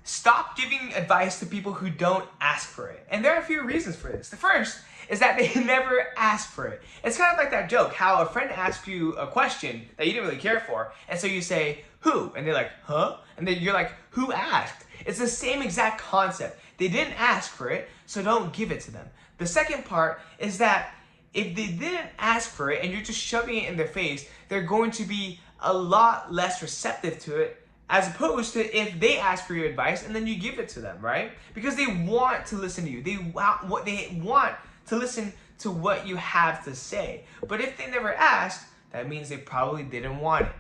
stop giving advice to people who don't ask for it. And there are a few reasons for this. The first is that they never ask for it. It's kind of like that joke, how a friend asks you a question that you didn't really care for, and so you say, who? And they're like, huh? And then you're like, who asked? It's the same exact concept. They didn't ask for it, so don't give it to them. The second part is that if they didn't ask for it and you're just shoving it in their face, they're going to be a lot less receptive to it, as opposed to if they ask for your advice and then you give it to them, right? Because they want to listen to you. They want to listen to what you have to say. But if they never asked, that means they probably didn't want it,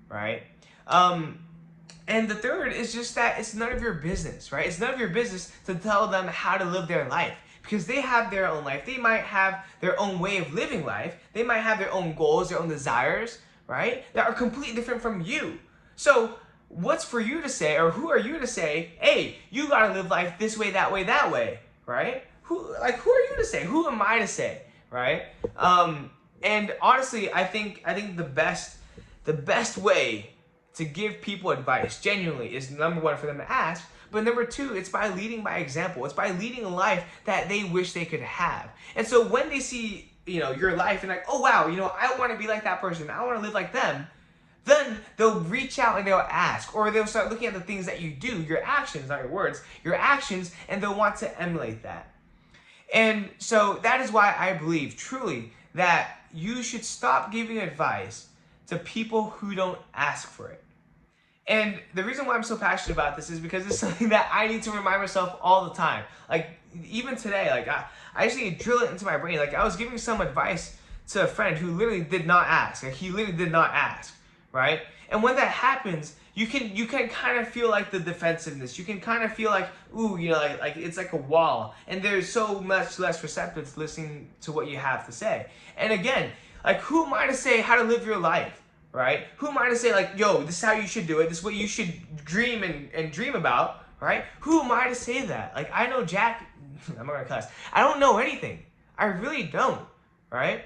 right? And the third is just that it's none of your business, right? It's none of your business to tell them how to live their life, because they have their own life. They might have their own way of living life. They might have their own goals, their own desires, right? That are completely different from you. So what's for you to say, or who are you to say, hey, you gotta live life this way, that way, right? Who are you to say? Who am I to say, right? And honestly, I think the best way to give people advice genuinely is, number one, for them to ask, but number two, it's by leading by example. It's by leading a life that they wish they could have. And so when they see, your life and like, oh wow, I want to be like that person, I want to live like them, then they'll reach out and they'll ask, or they'll start looking at the things that you do, your actions, not your words, your actions, and they'll want to emulate that. And so that is why I believe truly that you should stop giving advice to people who don't ask for it. And the reason why I'm so passionate about this is because it's something that I need to remind myself all the time. Like, even today, like I actually drill it into my brain. Like, I was giving some advice to a friend who literally did not ask. Like, he literally did not ask, right? And when that happens, you can kind of feel like the defensiveness. You can kind of feel like, ooh, like it's like a wall. And there's so much less receptive to listening to what you have to say. And again, like, who am I to say how to live your life? Right? Who am I to say, like, yo, this is how you should do it, this is what you should dream and dream about, right? Who am I to say that? Like, I know Jack, I'm not gonna cuss, I don't know anything. I really don't, right?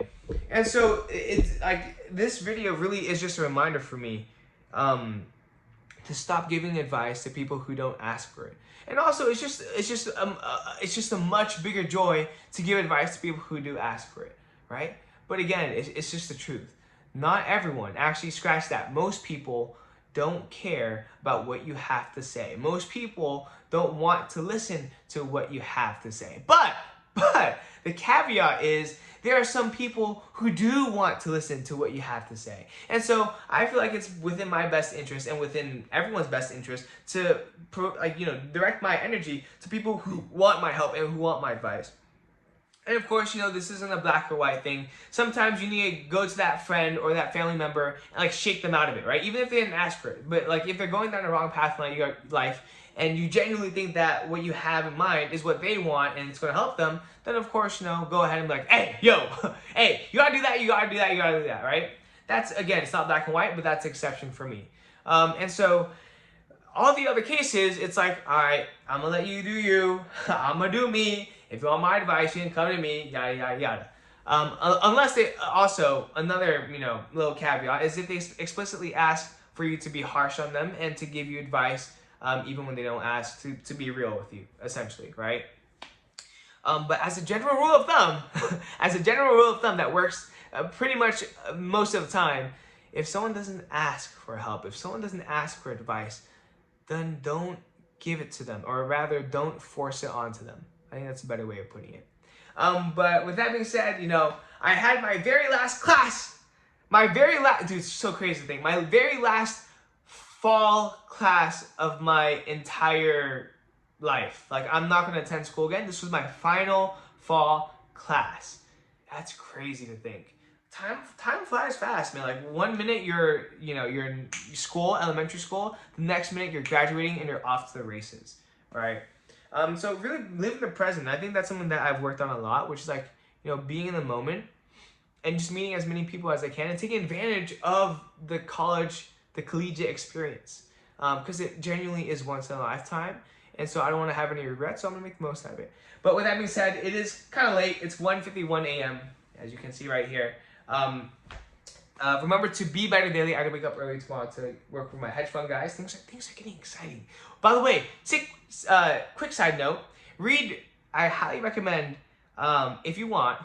And so it's like, this video really is just a reminder for me to stop giving advice to people who don't ask for it. And also, it's just a much bigger joy to give advice to people who do ask for it, right? But again, it's just the truth. Not everyone, actually scratch that. Most people don't care about what you have to say. Most people don't want to listen to what you have to say. But the caveat is there are some people who do want to listen to what you have to say. And so I feel like it's within my best interest and within everyone's best interest to direct my energy to people who want my help and who want my advice. And of course, this isn't a black or white thing. Sometimes you need to go to that friend or that family member and like shake them out of it, right? Even if they didn't ask for it. But like, if they're going down the wrong path in your life and you genuinely think that what you have in mind is what they want and it's going to help them, then of course, go ahead and be like, hey, yo, hey, you gotta do that, you gotta do that, you gotta do that, right? That's, again, it's not black and white, but that's an exception for me. And so all the other cases, it's like, all right, I'm gonna let you do you, I'm gonna do me. If you want my advice, you can come to me, yada, yada, yada. Unless they also, another, little caveat is if they explicitly ask for you to be harsh on them and to give you advice, even when they don't ask, to be real with you, essentially, right? But as a general rule of thumb, that works pretty much most of the time, if someone doesn't ask for help, if someone doesn't ask for advice, then don't give it to them, or rather, don't force it onto them. I think that's a better way of putting it. But with that being said, I had my very last class, dude, it's so crazy to think, my very last fall class of my entire life. Like, I'm not gonna attend school again. This was my final fall class. That's crazy to think. Time flies fast, man. Like, 1 minute you're in school, elementary school, the next minute you're graduating and you're off to the races, right? So really live in the present. I think that's something that I've worked on a lot, which is like, being in the moment and just meeting as many people as I can and taking advantage of the collegiate experience. Because it genuinely is once in a lifetime. And so I don't want to have any regrets, so I'm going to make the most out of it. But with that being said, it is kind of late. It's 1:51 a.m., as you can see right here. Remember to be better daily. I gotta wake up early tomorrow to work with my hedge fund guys. Things are getting exciting. By the way, quick side note. I highly recommend, if you want,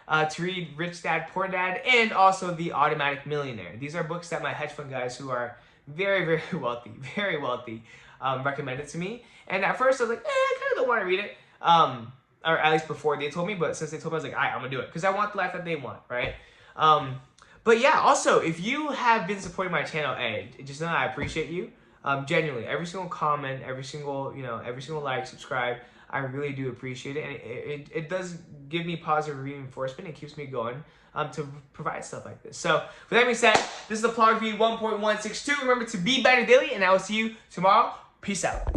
to read Rich Dad, Poor Dad, and also The Automatic Millionaire. These are books that my hedge fund guys who are very, very wealthy, recommended to me. And at first I was like, I kind of don't want to read it. Or at least before they told me, but since they told me, I was like, all right, I'm gonna do it. Because I want the life that they want, right? But yeah, also, if you have been supporting my channel, just know I appreciate you. Genuinely, every single comment, every single like, subscribe, I really do appreciate it. And it does give me positive reinforcement. It keeps me going to provide stuff like this. So, with that being said, this is the PLOG V 1.162. Remember to be better daily, and I will see you tomorrow. Peace out.